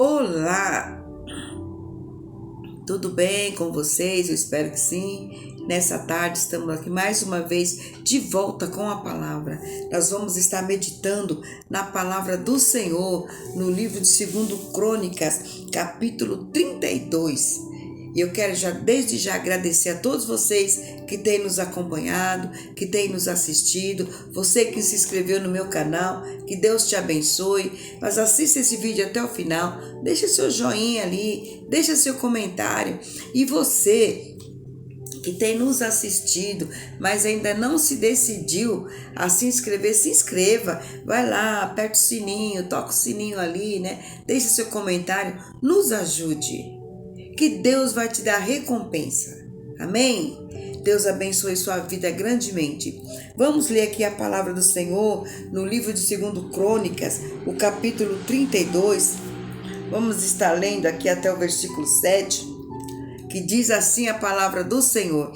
Olá, tudo bem com vocês? Eu espero que sim. Nessa tarde estamos aqui mais uma vez de volta com a palavra. Nós vamos estar meditando na palavra do Senhor no livro de 2 Crônicas, capítulo 32. E eu quero desde já agradecer a todos vocês que têm nos acompanhado, que têm nos assistido, você que se inscreveu no meu canal, que Deus te abençoe. Mas assista esse vídeo até o final, deixa seu joinha ali, deixa seu comentário. E você que tem nos assistido, mas ainda não se decidiu a se inscrever, se inscreva. Vai lá, aperta o sininho, toca o sininho ali, né? Deixa seu comentário, nos ajude, que Deus vai te dar recompensa. Amém? Deus abençoe sua vida grandemente. Vamos ler aqui a palavra do Senhor no livro de 2 Crônicas, o capítulo 32. Vamos estar lendo aqui até o versículo 7, que diz assim a palavra do Senhor.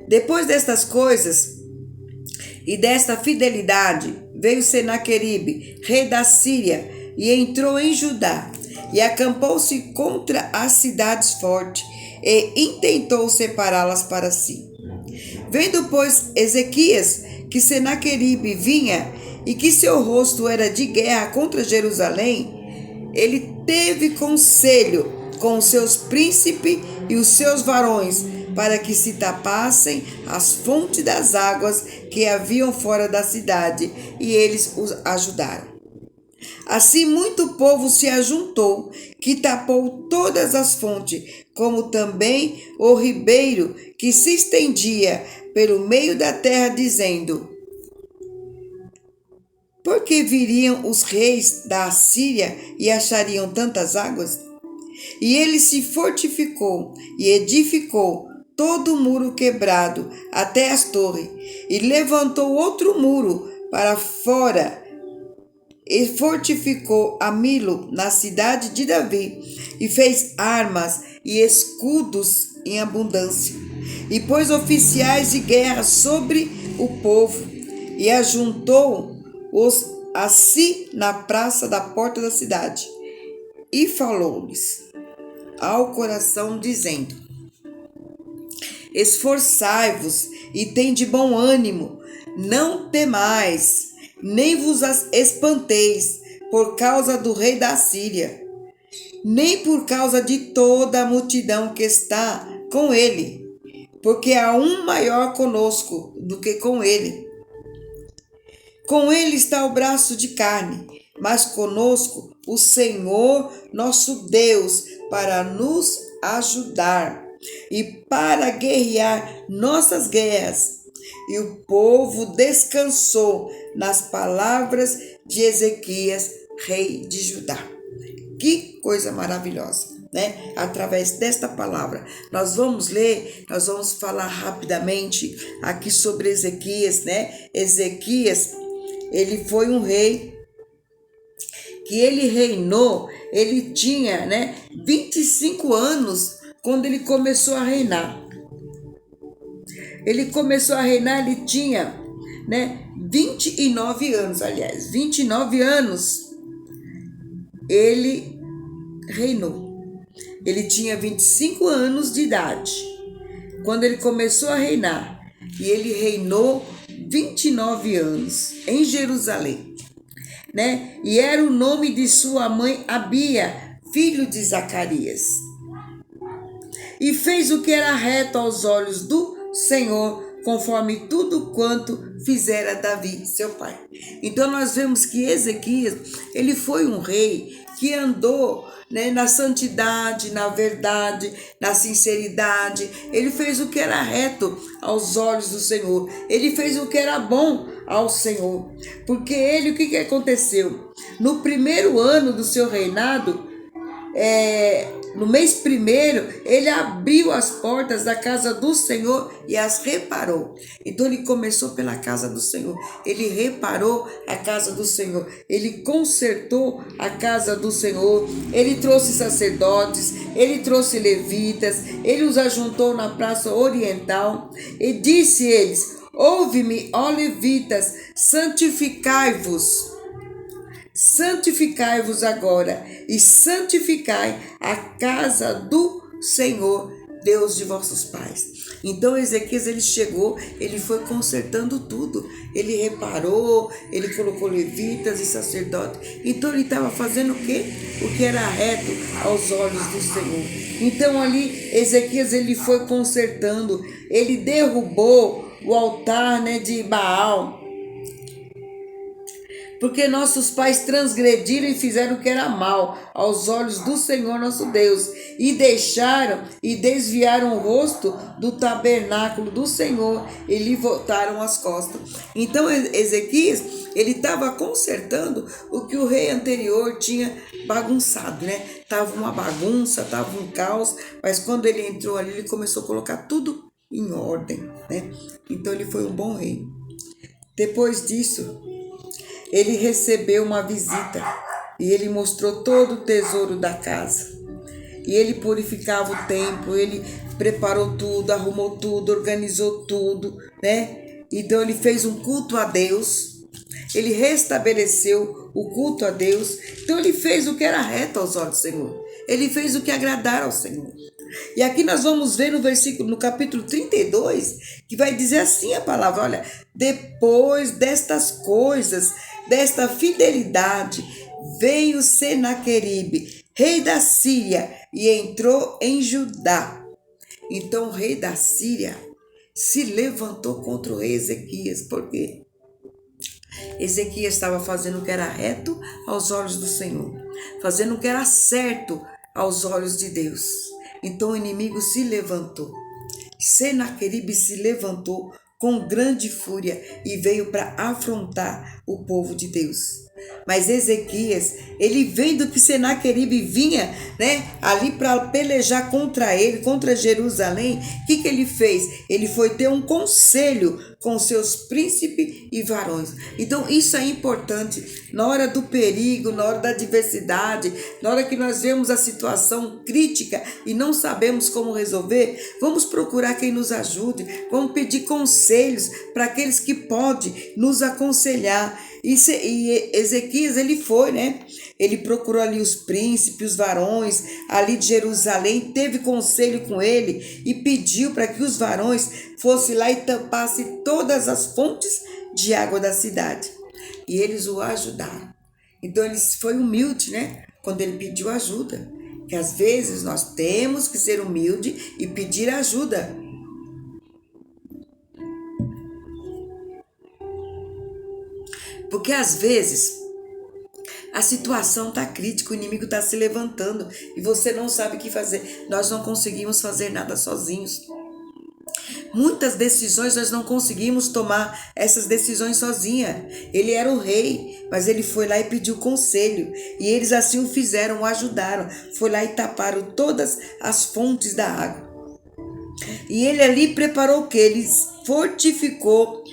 Depois destas coisas e desta fidelidade, veio Senaqueribe, rei da Síria, e entrou em Judá, e acampou-se contra as cidades fortes, e intentou separá-las para si. Vendo, pois, Ezequias, que Senaqueribe vinha, e que seu rosto era de guerra contra Jerusalém, ele teve conselho com os seus príncipes e os seus varões, para que se tapassem as fontes das águas que haviam fora da cidade, e eles os ajudaram. Assim muito povo se ajuntou, que tapou todas as fontes, como também o ribeiro que se estendia pelo meio da terra, dizendo: por que viriam os reis da Assíria e achariam tantas águas? E ele se fortificou e edificou todo o muro quebrado até as torres, e levantou outro muro para fora, e fortificou a Milo na cidade de Davi, e fez armas e escudos em abundância, e pôs oficiais de guerra sobre o povo, e ajuntou-os a si na praça da porta da cidade, e falou-lhes ao coração, dizendo: esforçai-vos e tende bom ânimo, não temais, nem vos espanteis por causa do rei da Síria, nem por causa de toda a multidão que está com ele, porque há um maior conosco do que com ele. Com ele está o braço de carne, mas conosco o Senhor nosso Deus, para nos ajudar e para guerrear nossas guerras. E o povo descansou nas palavras de Ezequias, rei de Judá. Que coisa maravilhosa, né? Através desta palavra, nós vamos falar rapidamente aqui sobre Ezequias, né? Ezequias, ele foi um rei que ele reinou, ele tinha, 25 anos quando ele começou a reinar. Ele começou a reinar, ele tinha, 29 anos, 29 anos ele reinou. Ele tinha 25 anos de idade quando ele começou a reinar, e ele reinou 29 anos em Jerusalém, E era o nome de sua mãe Abia, filho de Zacarias. E fez o que era reto aos olhos do Senhor, conforme tudo quanto fizera Davi, seu pai. Então nós vemos que Ezequias, ele foi um rei que andou, na santidade, na verdade, na sinceridade. Ele fez o que era reto aos olhos do Senhor. Ele fez o que era bom ao Senhor. Porque ele, o que aconteceu? No primeiro ano do seu reinado, no mês primeiro, ele abriu as portas da casa do Senhor e as reparou. Então ele começou pela casa do Senhor, ele reparou a casa do Senhor, ele consertou a casa do Senhor, ele trouxe sacerdotes, ele trouxe levitas, ele os ajuntou na praça oriental e disse eles: ouve-me, ó levitas, santificai-vos santificai-vos agora e santificai a casa do Senhor, Deus de vossos pais. Então Ezequias, ele chegou, ele foi consertando tudo, ele reparou, ele colocou levitas e sacerdotes. Então ele estava fazendo o quê? O que era reto aos olhos do Senhor. Então ali Ezequias, ele foi consertando, ele derrubou o altar, de Baal, porque nossos pais transgrediram e fizeram o que era mal aos olhos do Senhor nosso Deus, e deixaram e desviaram o rosto do tabernáculo do Senhor, e lhe voltaram as costas. Então Ezequias, ele estava consertando o que o rei anterior tinha bagunçado, Tava uma bagunça, tava um caos, mas quando ele entrou ali, ele começou a colocar tudo em ordem, Então ele foi um bom rei. Depois disso, ele recebeu uma visita e ele mostrou todo o tesouro da casa. E ele purificava o templo, ele preparou tudo, arrumou tudo, organizou tudo, Então ele fez um culto a Deus, ele restabeleceu o culto a Deus. Então ele fez o que era reto aos olhos do Senhor, ele fez o que agradara ao Senhor. E aqui nós vamos ver no capítulo 32, que vai dizer assim a palavra: olha, depois destas coisas, desta fidelidade, veio Senaqueribe, rei da Síria, e entrou em Judá. Então o rei da Síria se levantou contra o rei Ezequias. Por quê? Ezequias estava fazendo o que era reto aos olhos do Senhor, fazendo o que era certo aos olhos de Deus. Então o inimigo se levantou. Senaqueribe se levantou com grande fúria e veio para afrontar o povo de Deus. Mas Ezequias, ele vendo que Senaqueribe vinha, ali para pelejar contra ele, contra Jerusalém, o que ele fez? Ele foi ter um conselho com seus príncipes e varões. Então isso é importante na hora do perigo, na hora da adversidade, na hora que nós vemos a situação crítica e não sabemos como resolver, vamos procurar quem nos ajude, vamos pedir conselhos para aqueles que podem nos aconselhar. E Ezequias, ele foi, Ele procurou ali os príncipes, os varões ali de Jerusalém, teve conselho com ele e pediu para que os varões fossem lá e tampassem todas as fontes de água da cidade. E eles o ajudaram. Então ele foi humilde, quando ele pediu ajuda. Que às vezes nós temos que ser humilde e pedir ajuda. Porque às vezes a situação está crítica, o inimigo está se levantando e você não sabe o que fazer. Nós não conseguimos fazer nada sozinhos. Muitas decisões nós não conseguimos tomar essas decisões sozinha. Ele era o rei, mas ele foi lá e pediu conselho. E eles assim o fizeram, o ajudaram. Foi lá e taparam todas as fontes da água. E ele ali preparou o quê? Ele fortificou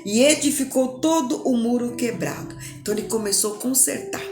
e edificou todo o muro quebrado. Então ele começou a consertar.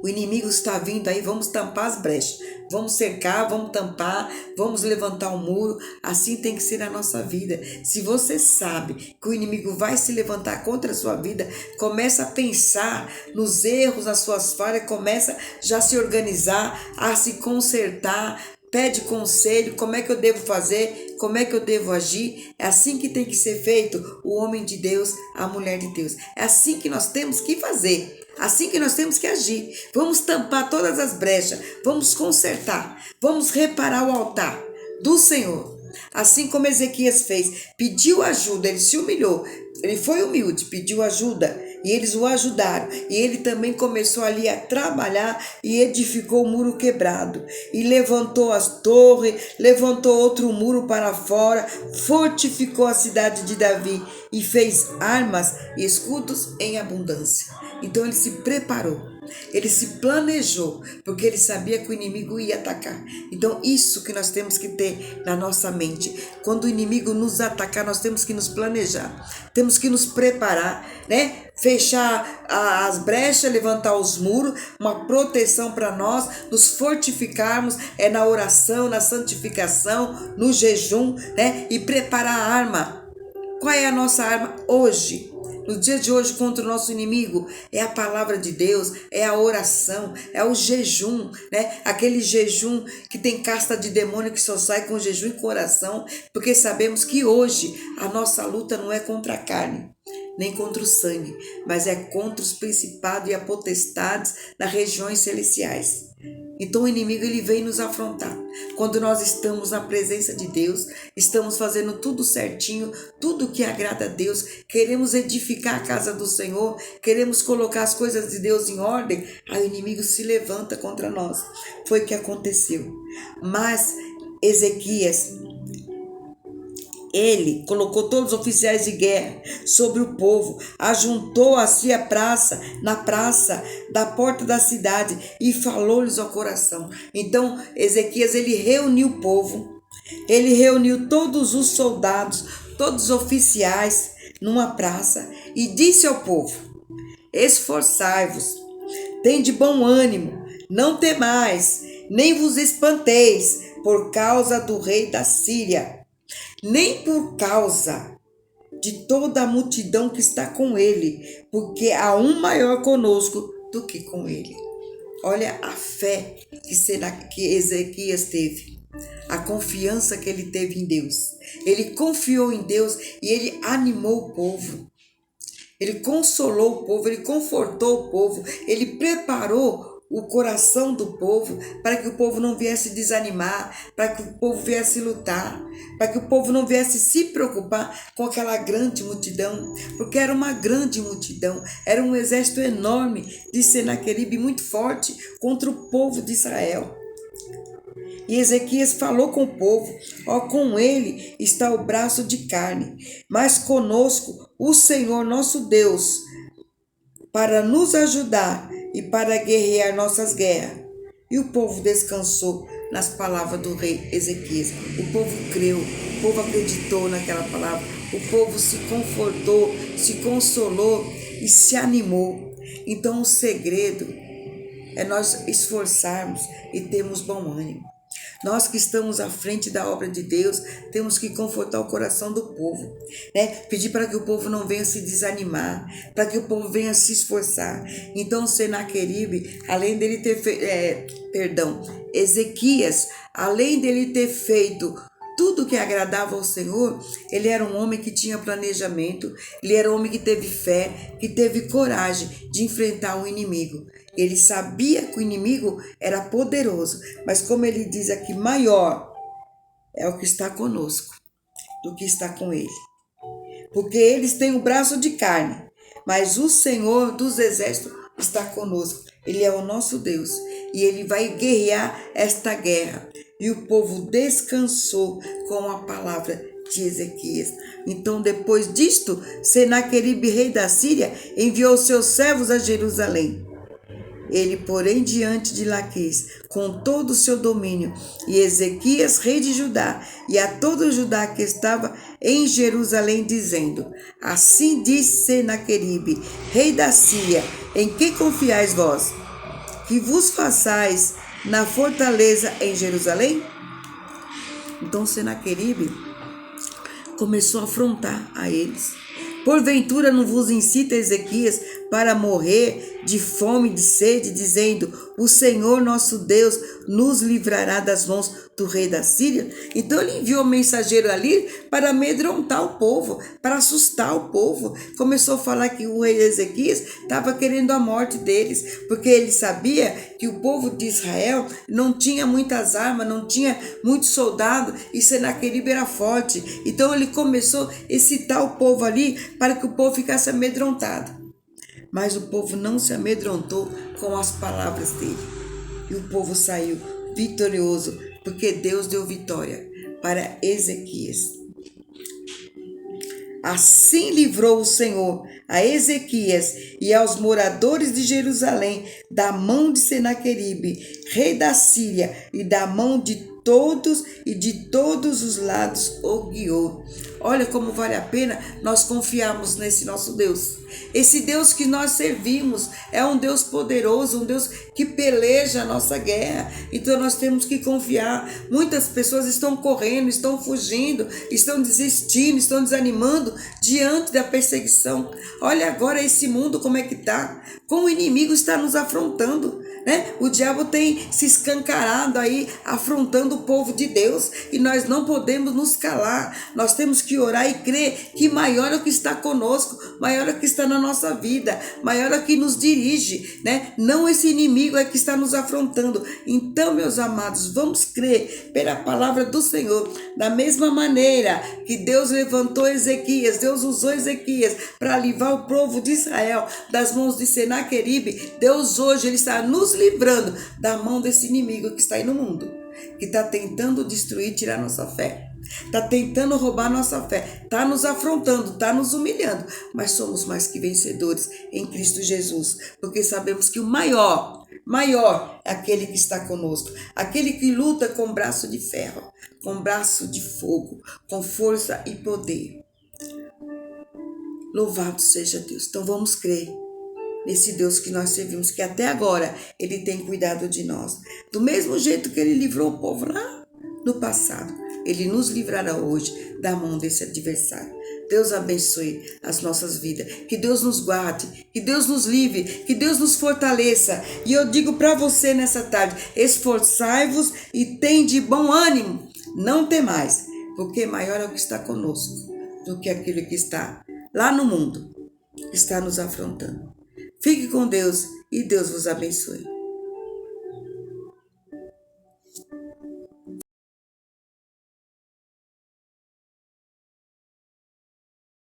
O inimigo está vindo aí, vamos tampar as brechas. Vamos cercar, vamos tampar, vamos levantar um muro. Assim tem que ser a nossa vida. Se você sabe que o inimigo vai se levantar contra a sua vida, começa a pensar nos erros, nas suas falhas, começa já a se organizar, a se consertar. Pede conselho, como é que eu devo fazer, como é que eu devo agir. É assim que tem que ser feito o homem de Deus, a mulher de Deus. É assim que nós temos que fazer, assim que nós temos que agir. Vamos tampar todas as brechas, vamos consertar, vamos reparar o altar do Senhor. Assim como Ezequias fez, pediu ajuda, ele se humilhou, ele foi humilde, pediu ajuda. E eles o ajudaram. E ele também começou ali a trabalhar e edificou o muro quebrado. E levantou as torres, levantou outro muro para fora, fortificou a cidade de Davi e fez armas e escudos em abundância. Então ele se preparou. Ele se planejou, porque ele sabia que o inimigo ia atacar. Então isso que nós temos que ter na nossa mente. Quando o inimigo nos atacar, nós temos que nos planejar. Temos que nos preparar, Fechar as brechas, levantar os muros, uma proteção para nós, nos fortificarmos, na oração, na santificação, no jejum, E preparar a arma. Qual é a nossa arma hoje? No dia de hoje, contra o nosso inimigo, é a palavra de Deus, é a oração, é o jejum, né? Aquele jejum que tem casta de demônio que só sai com jejum e coração, porque sabemos que hoje a nossa luta não é contra a carne, nem contra o sangue, mas é contra os principados e as potestades das regiões celestiais. Então o inimigo ele vem nos afrontar. Quando nós estamos na presença de Deus, estamos fazendo tudo certinho, tudo que agrada a Deus, queremos edificar a casa do Senhor, queremos colocar as coisas de Deus em ordem, aí o inimigo se levanta contra nós. Foi o que aconteceu. Mas Ezequias, ele colocou todos os oficiais de guerra sobre o povo, ajuntou a si na praça da porta da cidade e falou-lhes ao coração. Então Ezequias ele reuniu o povo, ele reuniu todos os soldados, todos os oficiais numa praça e disse ao povo: esforçai-vos, tende bom ânimo, não temais, nem vos espanteis por causa do rei da Síria, nem por causa de toda a multidão que está com ele, porque há um maior conosco do que com ele. Olha a fé que Ezequias teve, a confiança que ele teve em Deus. Ele confiou em Deus e ele animou o povo. Ele consolou o povo, ele confortou o povo, ele preparou o coração do povo para que o povo não viesse desanimar, para que o povo viesse lutar, para que o povo não viesse se preocupar com aquela grande multidão, porque era uma grande multidão, era um exército enorme de Senaqueribe muito forte contra o povo de Israel. E Ezequias falou com o povo: ó, com ele está o braço de carne, mas conosco o Senhor nosso Deus, para nos ajudar e para guerrear nossas guerras. E o povo descansou nas palavras do rei Ezequias. O povo creu, o povo acreditou naquela palavra, o povo se confortou, se consolou e se animou. Então o segredo é nós esforçarmos e termos bom ânimo. Nós que estamos à frente da obra de Deus, temos que confortar o coração do povo, né? Pedir para que o povo não venha se desanimar, para que o povo venha se esforçar. Então Senaqueribe, além dele ter Ezequias, além dele ter feito tudo que agradava ao Senhor, ele era um homem que tinha planejamento, ele era um homem que teve fé, que teve coragem de enfrentar o inimigo. Ele sabia que o inimigo era poderoso, mas como ele diz aqui, maior é o que está conosco do que está com ele. Porque eles têm um braço de carne, mas o Senhor dos exércitos está conosco. Ele é o nosso Deus e ele vai guerrear esta guerra. E o povo descansou com a palavra de Ezequias. Então, depois disto, Senaqueribe, rei da Síria, enviou seus servos a Jerusalém. Ele, porém, diante de Laquis, com todo o seu domínio, e Ezequias, rei de Judá, e a todo o Judá que estava em Jerusalém, dizendo: assim diz Senaqueribe, rei da Síria, em que confiais vós? Que vos façais na fortaleza em Jerusalém? Então Senaqueribe começou a afrontar a eles. Porventura não vos incita Ezequias para morrer de fome e de sede, dizendo: o Senhor nosso Deus nos livrará das mãos do rei da Síria? Então ele enviou um mensageiro ali para amedrontar o povo, para assustar o povo. Começou a falar que o rei Ezequias estava querendo a morte deles, porque ele sabia que o povo de Israel não tinha muitas armas, não tinha muitos soldados, e Senaqueribe era forte. Então ele começou a excitar o povo ali para que o povo ficasse amedrontado. Mas o povo não se amedrontou com as palavras dele. E o povo saiu vitorioso, porque Deus deu vitória para Ezequias. Assim livrou o Senhor a Ezequias e aos moradores de Jerusalém da mão de Senaqueribe, rei da Síria, e da mão de todos os lados o guiou. Olha como vale a pena nós confiarmos nesse nosso Deus. Esse Deus que nós servimos é um Deus poderoso, um Deus que peleja a nossa guerra. Então nós temos que confiar. Muitas pessoas estão correndo, estão fugindo, estão desistindo, estão desanimando diante da perseguição. Olha agora esse mundo como é que está. Como o inimigo está nos afrontando, né? O diabo tem se escancarado aí, afrontando o povo de Deus, e nós não podemos nos calar. Nós temos que orar e crer que maior é o que está conosco, maior é o que está na nossa vida, maior é o que nos dirige, né? Não esse inimigo é que está nos afrontando. Então, meus amados, vamos crer pela palavra do Senhor, da mesma maneira que Deus levantou Ezequias, Deus usou Ezequias para livrar o povo de Israel das mãos de Senaqueribe. Deus hoje ele está nos livrando da mão desse inimigo que está aí no mundo, que está tentando destruir, tirar nossa fé, está tentando roubar nossa fé, está nos afrontando, está nos humilhando, mas somos mais que vencedores em Cristo Jesus, porque sabemos que o maior é aquele que está conosco, aquele que luta com braço de ferro, com braço de fogo, com força e poder. Louvado seja Deus. Então vamos crer nesse Deus que nós servimos, que até agora ele tem cuidado de nós. Do mesmo jeito que ele livrou o povo lá no passado, ele nos livrará hoje da mão desse adversário. Deus abençoe as nossas vidas, que Deus nos guarde, que Deus nos livre, que Deus nos fortaleça. E eu digo para você nessa tarde, esforçai-vos e tem de bom ânimo, não temais, porque maior é o que está conosco do que aquilo que está lá no mundo, está nos afrontando. Fique com Deus e Deus vos abençoe.